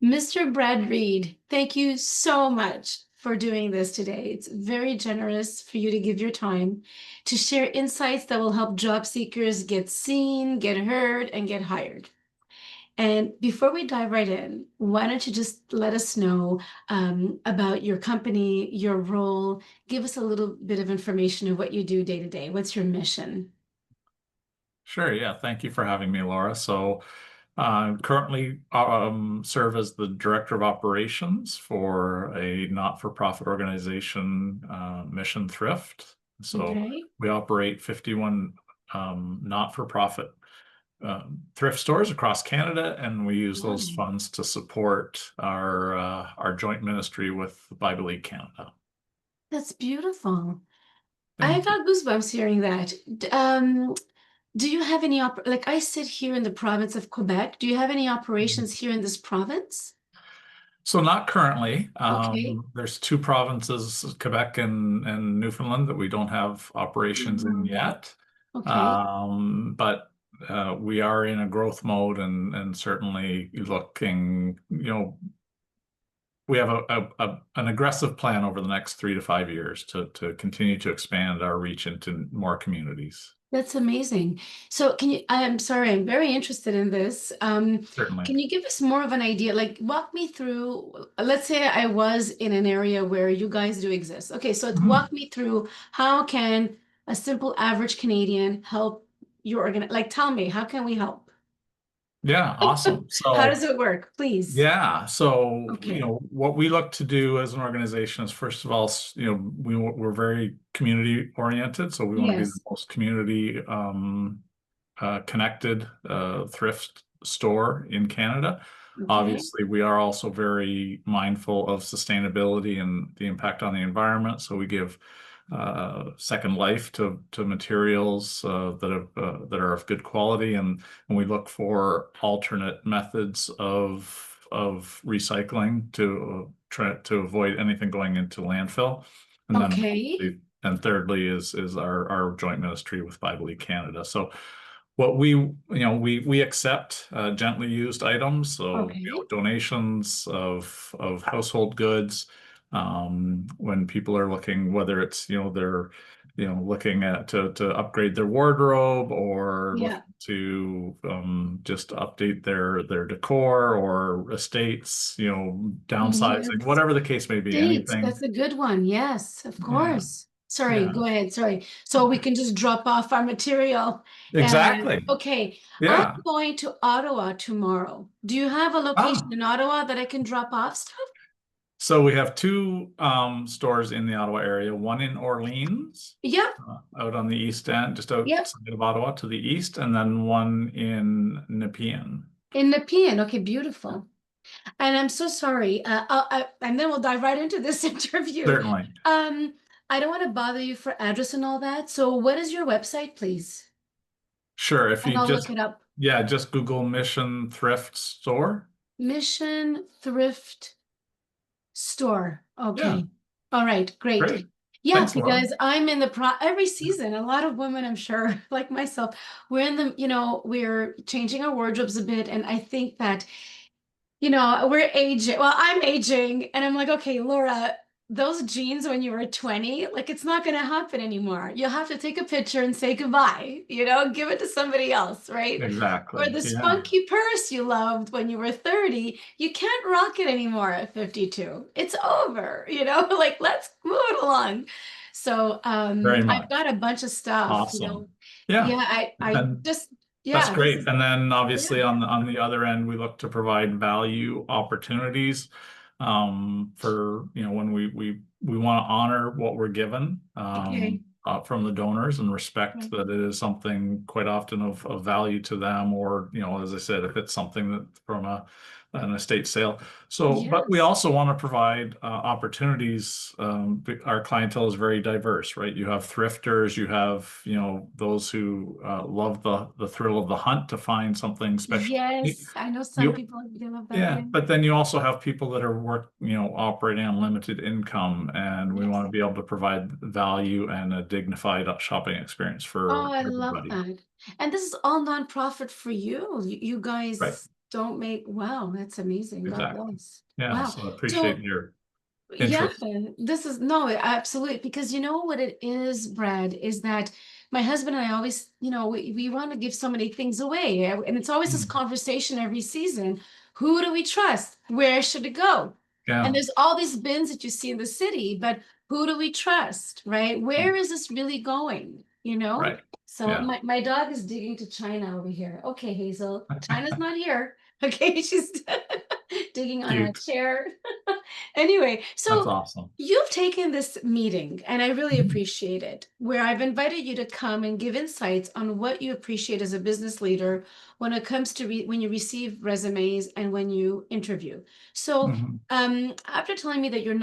Mr. Brad Reid, thank you so much for doing this today. It's very generous for you to give your time to share insights that will help job seekers get seen, get heard, and get hired. And before we dive right in, why don't you just let us know about your company, your role? Give us a little bit of information of what you do day to day. What's your mission? Sure, yeah. Thank you for having me, Laura. Currently serve as the Director of Operations for a not-for-profit organization, Mission Thrift. So Okay. we operate 51 not-for-profit thrift stores across Canada, and we use those Wow. funds to support our joint ministry with Bible League Canada. That's beautiful. I Thank you. got goosebumps hearing that. Do you have any like I sit here in the province of Quebec. Do you have any operations here in this province? So not currently. Okay. There's two provinces, Quebec and Newfoundland, that we don't have operations in Mhm. yet. Okay. But we are in a growth mode and certainly looking, we have an aggressive plan over the next 3 to 5 years to continue to expand our reach into more communities. That's amazing. So can you, I'm sorry, I'm very interested in this. Certainly. Can you give us more of an idea? Like walk me through, let's say I was in an area where you guys do exist. Okay, so Mhm. walk me through how can a simple average Canadian help your like tell me, how can we help? Yeah, awesome. How So does it work? Please. yeah. So, Okay. what we look to do as an organization is, first of all, we're very community oriented. So we want to be the Yes. most community connected thrift store in Canada. Okay. Obviously, we are also very mindful of sustainability and the impact on the environment. So we give second life to materials that are of good quality, and we look for alternate methods of recycling to try to avoid anything going into landfill. And then Okay. and thirdly is our joint ministry with Bible League Canada. So what we accept gently used items, so Okay. donations of household goods, when people are looking, whether it's they're looking at to upgrade their wardrobe, or looking Yeah. to just update their decor or estates, downsizing, Yes. whatever the case may be, Dates. anything. That's a good one. Yes, of Yeah, course. Sorry, yeah, go ahead. Sorry. So we can just drop off our material. And exactly. okay, I'm Yeah. going to Ottawa tomorrow. Do you have a location Ah. in Ottawa that I can drop off stuff? So we have two stores in the Ottawa area, one in Orleans, Yep. out on the east end, just Yep. outside of Ottawa to the east, and then one in Nepean. In Nepean. Okay, beautiful. And I'm so sorry. And then we'll dive right into this interview. Certainly. Um, I don't want to bother you for address and all that. So what is your website, please? Sure. If And you I'll look just, it up. yeah, just Google Mission Thrift Store. Mission Thrift Store. Yeah, Okay. All right, great. great. Yeah, Thanks, Laura. because I'm in the every season, a lot of women, I'm sure, like myself, we're in the, we're changing our wardrobes a bit. And I think that we're aging. Well, I'm aging, and I'm like, okay, Laura, those jeans when you were 20, like it's not going to happen anymore. You'll have to take a picture and say goodbye, give it to somebody else, right? Or Exactly. the Yeah. spunky purse you loved when you were 30, you can't rock it anymore at 52. It's over, like let's move it along. So Very I've got much. a bunch of stuff, Awesome. Yeah, Yeah. I And just, that's yeah, great. And then yeah. obviously on the other end, we look to provide value opportunities for, when we want to honor what we're given Okay. from the donors, and respect Right. that it is something quite often of value to them, or, as I said, if it's something that from an estate sale. So, but we Yes. also want to provide opportunities. Our clientele is very diverse, right? You have thrifters, you have, those who love the thrill of the hunt to find something special. Yes, I know some You, people they love that. yeah, Yeah. but then you also have people that are operating on limited income, and we want Yes. to be able to provide value and a dignified shopping experience Oh, for I love everybody. that. And this is all nonprofit for you. You Right. guys don't make, wow, that's amazing. God Exactly. bless. Yeah. Wow. So I appreciate So your yeah, interest. this is no, absolutely. Because you know what it is, Brad, is that my husband and I always, we want to give so many things away. And it's always this Mm. conversation every season. Who do we trust? Where should it go? And Yeah. there's all these bins that you see in the city, but who do we trust, right? Where Mm. is this really going? You know? Right. So Yeah. my dog is digging to China over here. Okay, Hazel, China's not here. Okay, she's digging on a Cute. chair. Anyway, That's so awesome. you've taken this meeting, and I really Mhm. appreciate it, where I've invited you to come and give insights on what you appreciate as a business leader when it comes to when you receive resumes and when you interview. So, Mhm. after telling me that you're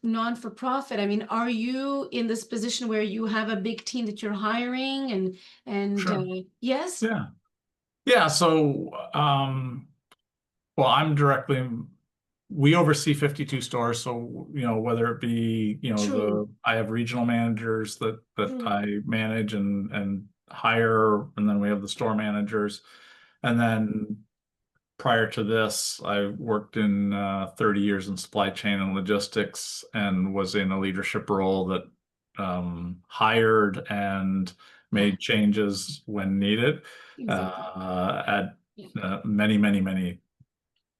non-for-profit, I mean, are you in this position where you have a big team that you're hiring and Sure. yes, Yeah. Yeah. So, well, we oversee 52 stores. So, whether it be, true, I have regional managers that true, I manage and hire, and then we have the store managers. And then prior to this, I worked in 30 years in supply chain and logistics and was in a leadership role that hired and yeah, made changes when needed exactly, at yeah, many, many, many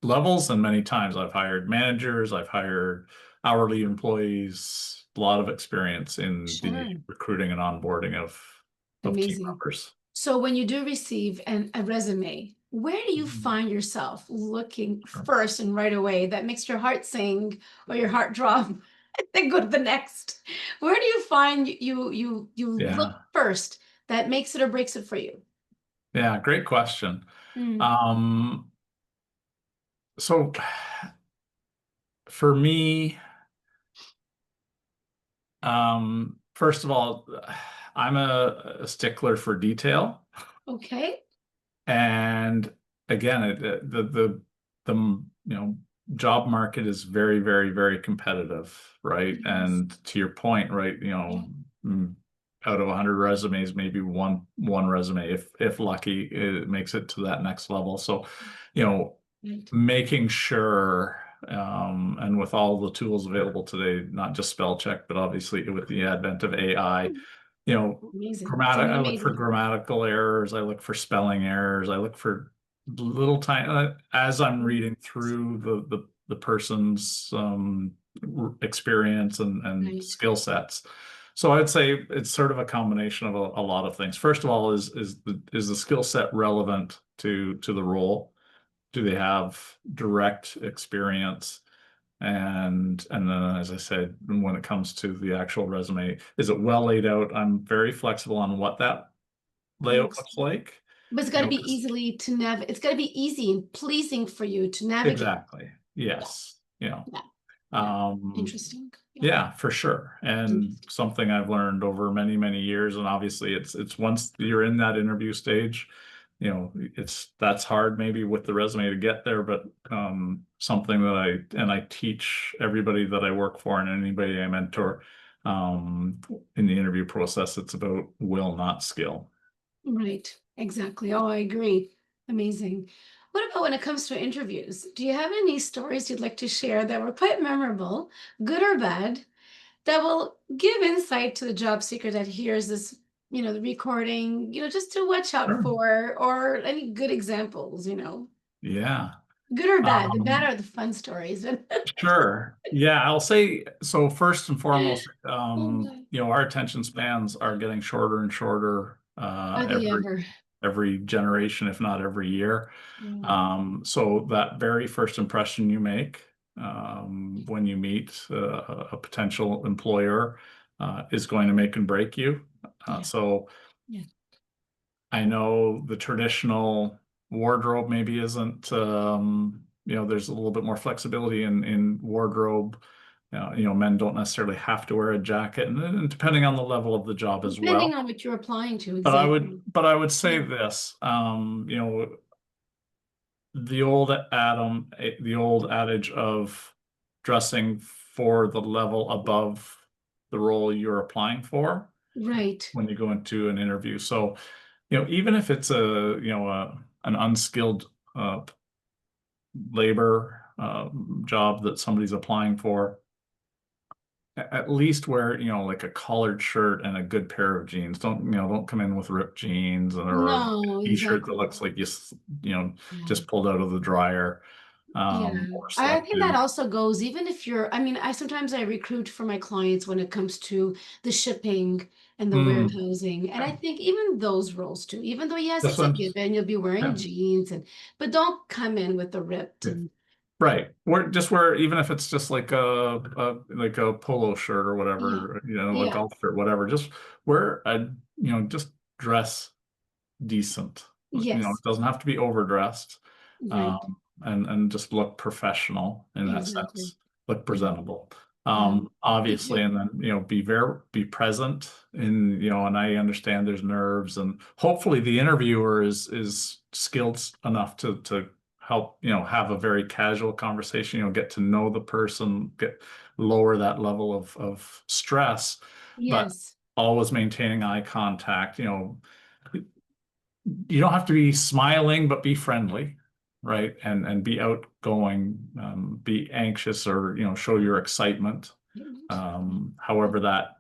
levels. And many times I've hired managers, I've hired hourly employees, a lot of experience in the sure. recruiting and onboarding of team Amazing. members. So when you do receive a resume, where do you Mhm. find yourself looking Sure. first and right away that makes your heart sing or your heart drop and then go to the next? Where do you find you look Yeah. first that makes it or breaks it for you? Yeah. Great question. Mm, Um, so for me, first of all, I'm a stickler for detail. okay. And again, the job market is very, very, very competitive, right? Yes. And to your point, right, Yeah. mm, out of 100 resumes, maybe one resume, if lucky, it makes it to that next level. So, you know, Right. making sure, and with all the tools available today, not just spell check, but obviously with the advent of AI, Amazing. It's only I look made for it. grammatical errors. I look for spelling errors. I look for little tiny, as I'm reading through the person's experience and Right. skill sets. So I'd say it's sort of a combination of a lot of things. First of all, is the skill set relevant to the role? Do they have direct experience? And then, as I said, when it comes to the actual resume, is it well laid out? I'm very flexible on what that layout Thanks. looks like. But it's got to be 'Cause easily to it's got to be easy and pleasing for you to navigate. exactly. Yeah. Yes. Yeah. Yeah. Um, Interesting. Yeah. yeah, for sure. And Interesting. something I've learned over many, many years. And obviously it's once you're in that interview stage, that's hard maybe with the resume to get there, but something that I teach everybody that I work for and anybody I mentor in the interview process, it's about will, not skill. Right. Exactly. Oh, I agree. Amazing. What about when it comes to interviews? Do you have any stories you'd like to share that were quite memorable, good or bad, that will give insight to the job seeker that hears this, the recording, just to watch out Sure. for, or any good examples, Yeah. good or bad? The bad Um, are the fun stories. Sure. Yeah, I'll say so first and foremost, Oh, my. our attention spans are getting shorter and shorter Are they ever? every generation, if not every year. Yeah. So that very first impression you make when you meet a potential employer is going to make and break you. Yeah. So Yeah. I know the traditional wardrobe maybe isn't, there's a little bit more flexibility in wardrobe. Men don't necessarily have to wear a jacket, and depending on the level of the job as Depending well. on what you're applying to, But exactly. I would say Yeah. this, the old adage of dressing for the level above the role you're applying for Right. when you go into an interview. So, even if it's an unskilled labor job that somebody's applying for, at least wear, like a collared shirt and a good pair of jeans. Don't come in with ripped jeans or a No, t-shirt that exactly. looks like you know, Yeah. just pulled out of the dryer, Yeah, or I think that selective. also goes, even if you're, I mean, I recruit for my clients when it comes to the shipping and the Mm, warehousing. And I yeah. think even those roles too, even though yes, This it's a one's, given, you'll be wearing yeah, jeans but don't come in with the ripped yeah. and Right. Wear, even if it's just like a polo shirt or yeah, whatever, a yeah, golf shirt, whatever. Just wear just dress decent. yes, It doesn't have to be overdressed, right, and just look professional in that exactly. sense, look Yeah. presentable. If Obviously, you're, and then, be present and I understand there's nerves, and hopefully the interviewer is skilled enough to help, have a very casual conversation, get to know the person, lower that level of stress, but yes, always maintaining eye contact. You don't have to be smiling, but be friendly, right? And be outgoing, be anxious, or show your excitement. However that,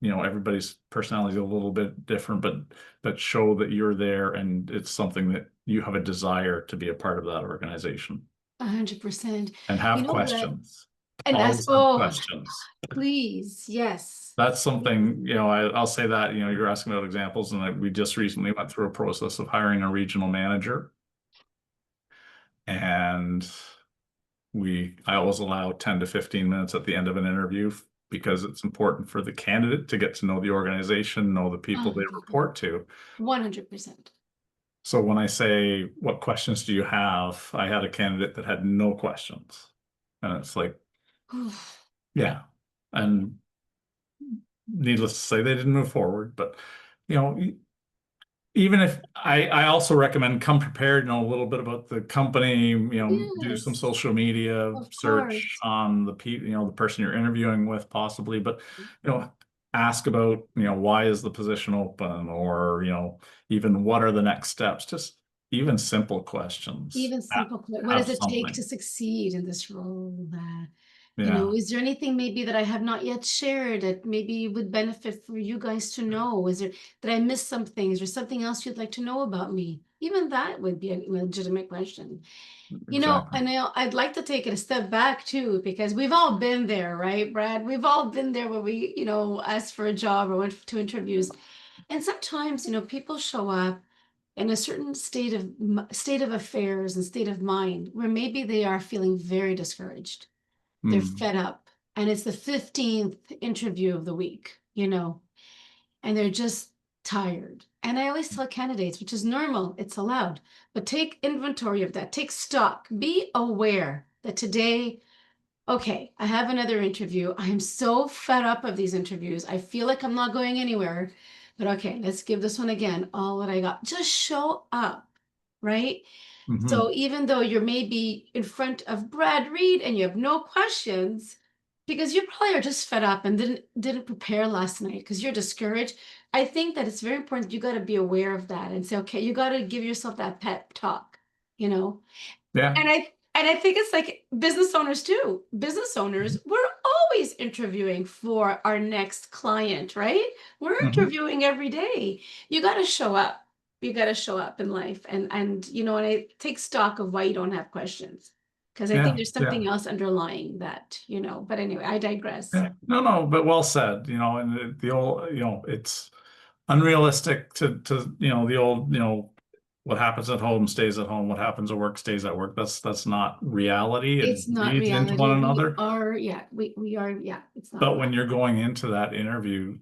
everybody's personality is a little bit different, but show that you're there and it's something that you have a desire to be a part of that organization, 100%. and You have know what? questions. And that's, Always have oh, questions. please, yes. That's Yes. something, I'll say that, you're asking about examples, and we just recently went through a process of hiring a regional manager. And I always allow 10 to 15 minutes at the end of an interview, because it's important for the candidate to get to know the organization, know the people they report to. 100%. So when I say, what questions do you have? I had a candidate that had no questions. And it's like, yeah. And needless to say, they didn't move forward. But, you know, even if I also recommend come prepared, know a little bit about the company, do some Yes, social media of search course. on the person you're interviewing with, possibly, but, ask about, why is the position open, or, even what are the next steps? Just even simple questions. Even simple, what Have does it take to something. succeed in this role? Yeah. Is there anything maybe that I have not yet shared that maybe would benefit for you guys to know? Did I miss some things or something else you'd like to know about me? Even that would be a legitimate question. Exactly. I'd like to take it a step back too, because we've all been there, right, Brad? We've all been there where we, asked for a job or went to interviews. And sometimes, people show up in a certain state of affairs and state of mind where maybe they are feeling very discouraged. They're Hmm. fed up, and it's the 15th interview of the week, and they're just tired. And I always tell candidates, which is normal, it's allowed, but take inventory of that, take stock, be aware that today, okay, I have another interview. I am so fed up of these interviews. I feel like I'm not going anywhere. But okay, let's give this one again all that I got. Just show up, right? Hmm. So even though you're maybe in front of Brad Reid and you have no questions, because you probably are just fed up and didn't prepare last night because you're discouraged. I think that it's very important. You got to be aware of that and say, okay, you got to give yourself that pep talk, you know. Yeah. And I think it's like business owners too. Business owners, we're always interviewing for our next client, right? We're Hmm. interviewing every day. You got to show up. You got to show up in life, and I take stock of why you don't have questions, because I think Yeah. there's Yeah. something else underlying that. But anyway, I digress. Yeah. No, no, but well said, and the old, it's unrealistic to, the old, what happens at home stays at home, what happens at work stays at work. That's not reality. It It's not bleeds into reality. one We another. are, yeah, we are, yeah, it's not But when reality. you're going into that interview,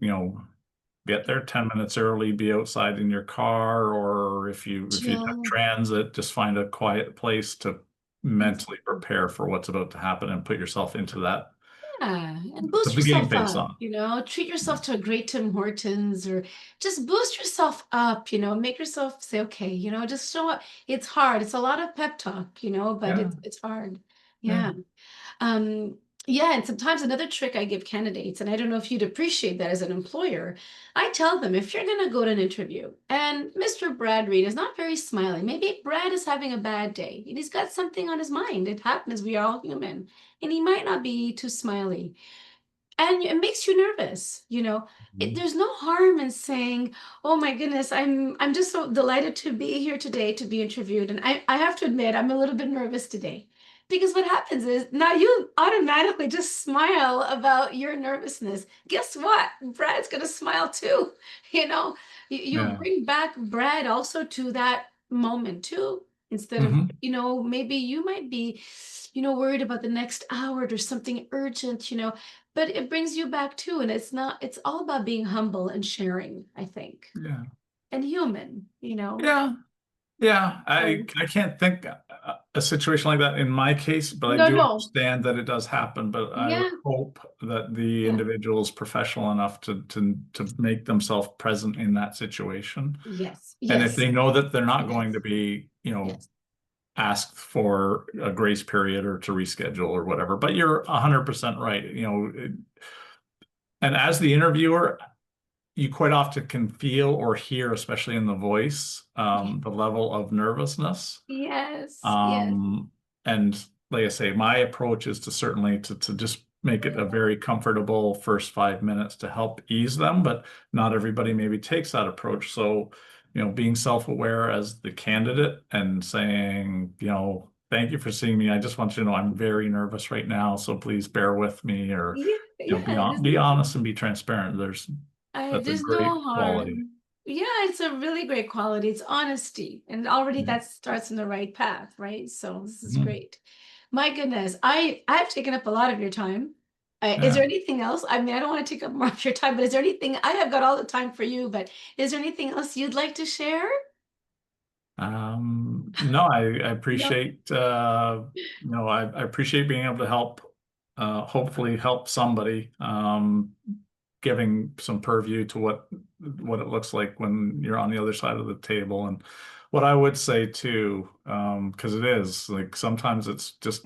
get there 10 minutes early, be outside in your car, or if you have Chill. transit, just find a quiet place to mentally prepare for what's about to happen, and put yourself into that, Yeah, and put boost the game yourself face up, on. treat Yeah. yourself to a great Tim Hortons or just boost yourself up, make yourself say, okay, just show up. It's hard. It's a lot of pep talk, but Yeah. it's hard. Yeah. Yeah. Um, Yeah, and sometimes another trick I give candidates, and I don't know if you'd appreciate that as an employer, I tell them if you're going to go to an interview and Mr. Brad Reid is not very smiling, maybe Brad is having a bad day and he's got something on his mind. It happens, we are all human, and he might not be too smiley and it makes you nervous, Mhm. there's no harm in saying, oh my goodness, I'm just so delighted to be here today to be interviewed, and I have to admit I'm a little bit nervous today, because what happens is now you automatically just smile about your nervousness. Guess what? Brad's gonna smile too. you know you Yeah. bring back Brad also to that moment too, instead of, Hmm. maybe you might be, worried about the next hour or something urgent, but it brings you back too, and it's all about being humble and sharing, I think, Yeah. and human, Yeah. Yeah. so I can't think a situation like that in my case, but I no, do no, understand that it does happen. But I would yeah, hope that the yeah, individual is professional enough to make themselves present in that situation. yes, And if yes, they know that they're not going yes, to be, yes, asked for a grace period or to reschedule or whatever. But you're 100% right. And as the interviewer, you quite often can feel or hear, especially in the voice, yeah, the level of nervousness. yes, yes, Um, and like I say, my approach is to certainly to just make it a very comfortable first 5 minutes to help ease them, but not everybody maybe takes that approach. So, being self-aware as the candidate and saying, thank you for seeing me. I just want you to know I'm very nervous right now, so please bear with me, or, yeah, yeah, be honest and be transparent. That's a there's great no quality. harm. Yeah, it's a really great quality. It's honesty, and already Yeah. that starts in the right path, right? So this is Mhm. great. My goodness, I've taken up a lot of your time. Is there Yeah. anything else? I mean, I don't want to take up more of your time, but is there anything? I have got all the time for you, but is there anything else you'd like to share? No, I No. appreciate I appreciate being able to help, hopefully help somebody, giving some purview to what it looks like when you're on the other side of the table. And what I would say too, because it is like sometimes it's just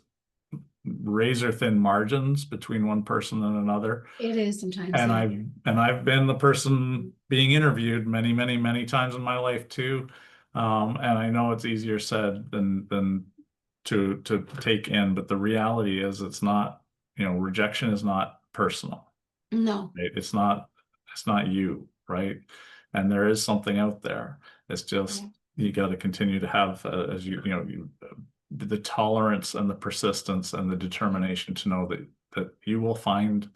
razor thin margins between one person and another. It is sometimes, And yeah. I've been the person being interviewed many, many, many times in my life too. And I know it's easier said than to take in, but the reality is it's not, rejection is not personal, No. right? It's not you, right? And there is something out there. It's Yeah. just you got to continue to have, as the tolerance and the persistence and the Yeah. determination to know that you will find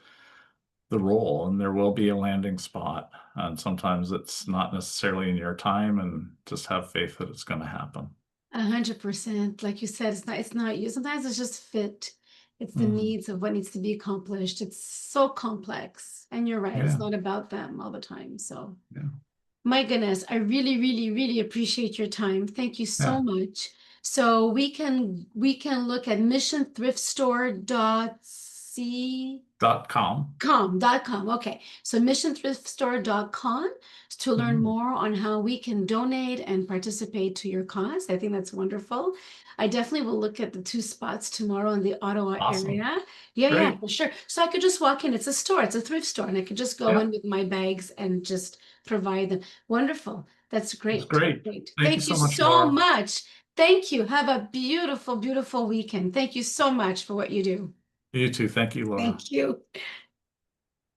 the role and there will be a landing spot. And sometimes it's not necessarily in your time, and just have faith that it's going to happen. 100%. Like you said, it's not you. Sometimes it's just fit. It's the Mhm. needs of what needs to be accomplished. It's so complex. And you're right, it's Yeah. not about them all the time. So Yeah. my goodness, I really, really, really appreciate your time. Thank you so Yeah. much. So we can look at missionthriftstore.c .com. com. Okay. So missionthriftstore.com to learn Mhm. more on how we can donate and participate to your cause. I think that's wonderful. I definitely will look at the two spots tomorrow in the Ottawa Awesome. area. Yeah, yeah, Great. for sure. So I could just walk in. It's a store, it's a thrift store, and I could just go Yeah. in with my bags and just provide them. Wonderful. That's That's great. great. Great. Thank you Thank you so much, so Laura. much. Thank you. Have a beautiful, beautiful weekend. Thank you so much for what you do. You too. Thank you, Laura. Thank you.